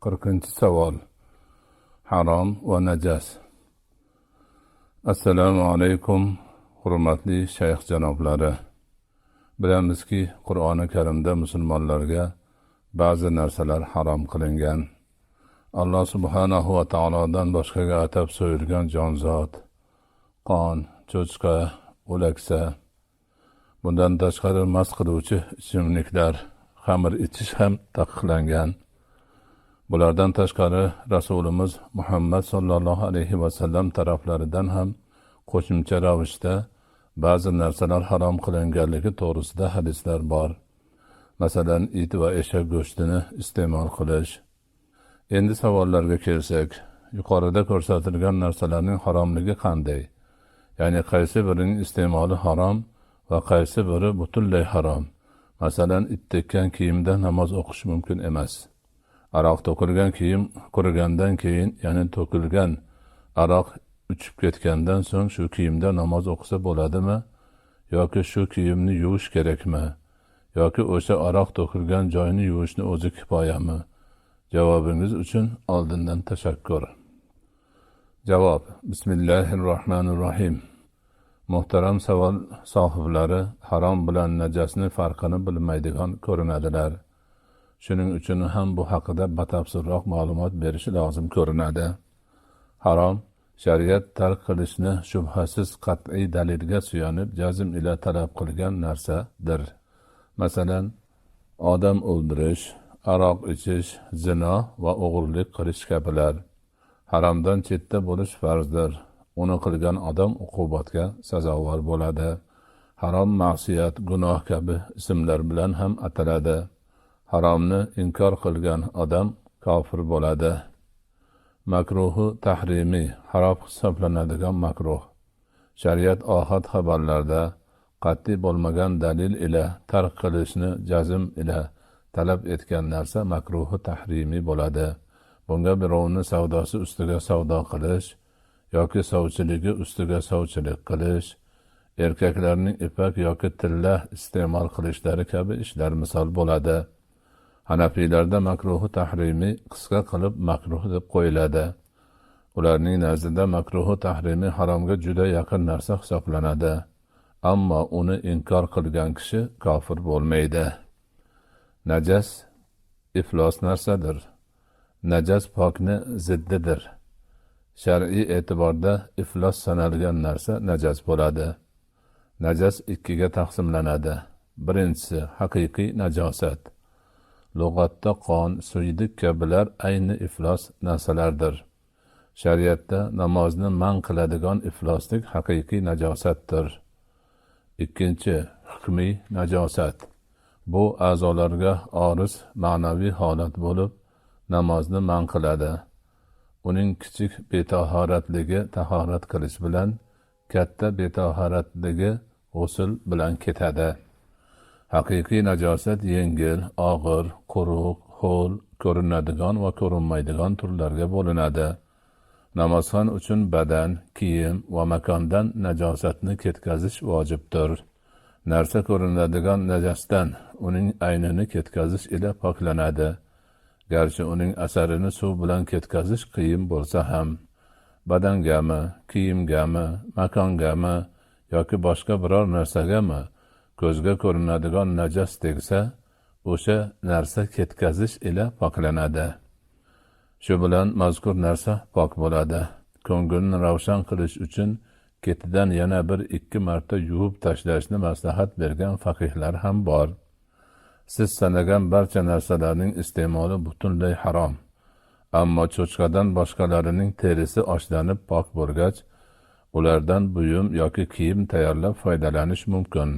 40 savol. Harom va najas. Assalomu alaykum, hurmatli shayx janoblari. Bilamizki, Qur'oni Karimda musulmonlarga ba'zi narsalar harom qilingan. Alloh subhanahu va taolodan boshqaga atab so'yilgan jonzot, qon, cho'chqa, o'laksa, bundan tashqari mast qiluvchi ichimliklar, xamir ichish ham taqiqlangan. Bulardan tashqari Rasulimiz Muhammad sallallohu alayhi va sallam taraflaridan ham qo'shimcha ravishda ba'zi narsalar harom qilinganligi to'g'risida hadislar bor. Masalan, it va eshak go'shtini iste'mol qilish. Endi savollarga kelsak, yuqorida ko'rsatilgan narsalarning haromligi qanday? Ya'ni qaysi birining iste'moli harom va qaysi biri butunlay harom? Masalan, it tekkan kiyimda namoz o'qish mumkin emas. Aroq to'kilgan kiyim qurigandan keyin, ya'ni to'kilgan aroq uchib ketgandan so'ng shu kiyimda namoz o'qisa bo'ladimi? Yoki shu kiyimni yuvish kerakmi? Yoki o'sha aroq to'kilgan joyni yuvishni o'zi kifoyami? Javobingiz uchun oldindan tashakkur. Javob: Bismillahirrohmanirrohim. Muhtaram savol sohiblari harom bilan najasning farqini bilmaydigan ko'rinadilar. Shuning uchun ham bu haqida batafsilroq ma'lumot berish lozim ko'rinadi. Harom shariat tark qilishni shubhasiz qat'iy dalilga suyanib jazm ila talab qilgan narsadir. Masalan, odam o'ldirish, aroq ichish, zino va o'g'irlik qilish kabilar. Haromdan chetda bo'lish farzdir. Uni qilgan odam uqubatga sazovor bo'ladi. Harom ma'siyat, gunoh kabi ismlar bilan ham ataladi. Haromni inkor qilgan odam kofir bo'ladi. Makruhi tahrimiy, harom hisoblanadigan makruh. Shariat ohad xabarlarda qat'iy bo'lmagan dalil ila tark qilishni jazm ila talab etgan narsa makruhi tahrimiy bo'ladi. Bunga birovni savdosi ustiga savdo qilish yoki sovchiligi ustiga sovchilik qilish, erkaklarning ipak yoki tilla iste'mol qilishlari kabi ishlar misol bo'ladi. Hanafiylarda makruhi tahrimiy qisqa qilib makruh deb qo'yiladi. Ularning nazdida makruhi tahrimiy haromga juda yaqin narsa hisoblanadi. Ammo uni inkor qilgan kishi kofir bo'lmaydi. Najas iflos narsadir. Najas pokni ziddidir. Shar'iy e'tiborda iflos sanalgan narsa najas bo'ladi. Najas ikkiga taqsimlanadi. Birinchisi haqiqiy najosat. Lug'atda qon, suydik kabilar ayni iflos narsalardir. Shariatda namozni man qiladigan ifloslik haqiqiy najosatdir. Ikkinchi, hukmiy najosat. Bu a'zolarga oris ma'naviy holat bo'lib, namozni man qiladi. Uning kichik betahoratligi tahorat qilish bilan, katta betahoratligi g'usl bilan ketadi. Haqiqiy najosat yengil, og'ir, quruq, ho'l, ko'rinadigan va ko'rinmaydigan turlarga bo'linadi. Namozxon uchun badan, kiyim va makondan najosatni ketkazish vojibdir. Narsa ko'rinadigan najosdan uning aynini ketkazish ila poklanadi. Garchi uning asarini suv bilan ketkazish qiyin bo'lsa ham, badangami, kiyimgami, makongami yoki boshqa biror narsagami ko'zga ko'rinadigan najas tegsa, o'sha narsa ketkazish ila poklanadi. Shu bilan mazkur narsa pok bo'ladi. Ko'ngilni ravshan qilish uchun ketidan yana 1-2 marta yuvib tashlashni maslahat bergan faqihlar ham bor. Siz sanagan barcha narsalarning iste'moli butunlay harom. Ammo cho'chqadan boshqalarining terisi oshlanib pok bo'lgach, ulardan buyum yoki kiyim tayyorlab foydalanish mumkin.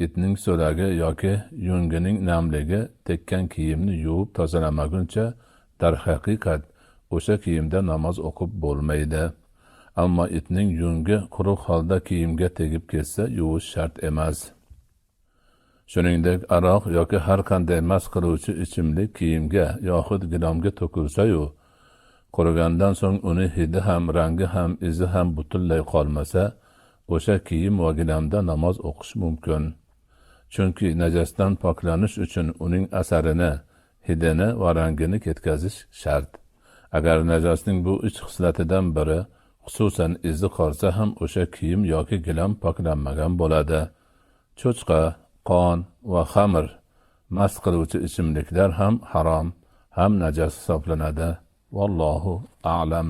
Itning so'lagi yoki yungining namligi tekkan kiyimni yuvib tozalamaguncha darhaqiqat o'sha kiyimda namoz o'qib bo'lmaydi. Ammo itning yungi quruq holda kiyimga tegib ketsa, yuvish shart emas. Shuningdek, aroq yoki har qanday mast qiluvchi ichimlik kiyimga yoxud gilamga to'kilsa-yu, qurigandan so'ng uni hidi ham, rangi ham, izi ham butunlay qolmasa, o'sha kiyim va gilamda namoz o'qish mumkin. Chunki najasdan poklanish uchun uning asarini, hidini va rangini ketkazish shart. Agar najosning bu 3 xislatidan biri, xususan izi qolsa ham o'sha kiyim yoki gilam poklanmagan bo'ladi. Cho'chqa, qon va xamir, mast qiluvchi ichimliklar ham harom, ham najos hisoblanadi. Vallohu a'lam.